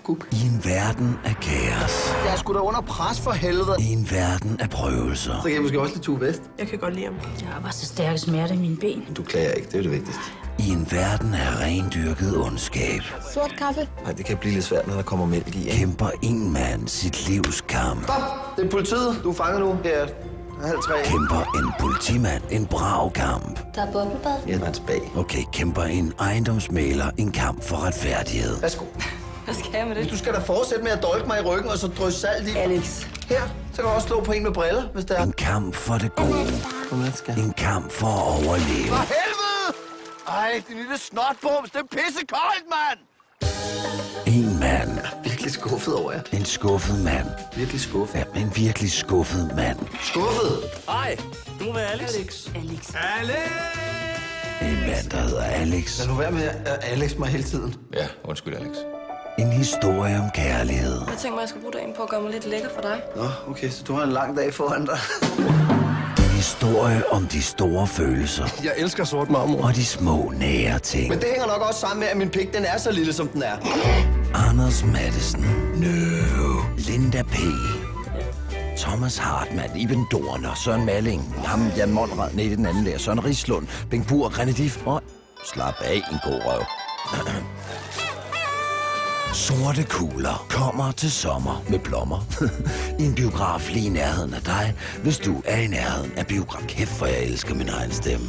kuk. I en verden af kaos. Jeg er sgu da under pres for helvede. I en verden af prøvelser. Så kan jeg måske også lide Tue Vest. Jeg kan godt lide ham. Jeg har bare så stærke smerte i mine ben. Du klager ikke, det er det vigtigste. I en verden af rendyrket ondskab. Sort kaffe. Nej, det kan blive lidt svært, når der kommer mælk i, ikke? Kæmper en mand sit livs kamp. Stop! Det er politiet. Du er fanget nu. Her er 2:30. Kæmper en politimand en brav kamp. Der er boblebad. Ja, hans bag. Okay, kæmper en ejendomsmægler en kamp for retfærdighed. Værsgo. Hvad skal jeg med det? Du skal da fortsætte med at dolke mig i ryggen, og så drysse salt i. Alex. Her, så kan du også slå på en med briller, hvis det er. En kamp for det gode. Kom med, skat. En kamp for at overleve. For helvede! Ej, din lille snotbums, det er pissekoldt, mand! En mand. Jeg er virkelig skuffet over jer. En skuffet mand. Virkelig skuffet. Ja, en virkelig skuffet mand. Skuffet? Hej, du må være Alex. Alex. En mand, der hedder Alex. Lad nu være med at Alex mig hele tiden. Ja, undskyld Alex. En historie om kærlighed. Jeg tænker mig, at jeg skal bruge dagen på at gøre mig lidt lækker for dig. Nå, okay, så du har en lang dag foran dig. En historie om de store følelser Jeg elsker sort marmor. og de små nære ting. Men det hænger nok også sammen med, at min pik, den er så lille, som den er. Anders Mattesen. No. Linda P. Thomas Hartmann, Iben Dorner, Søren Malling, ham Jan Monrad, nede i den anden der, Søren Rislund, Bengt Bur, René Diff og slap af en god røv. Sorte kugler kommer til sommer med blommer. I en biograf lige i nærheden af dig, hvis du er i nærheden af biograf. Kæft, for jeg elsker min egen stemme.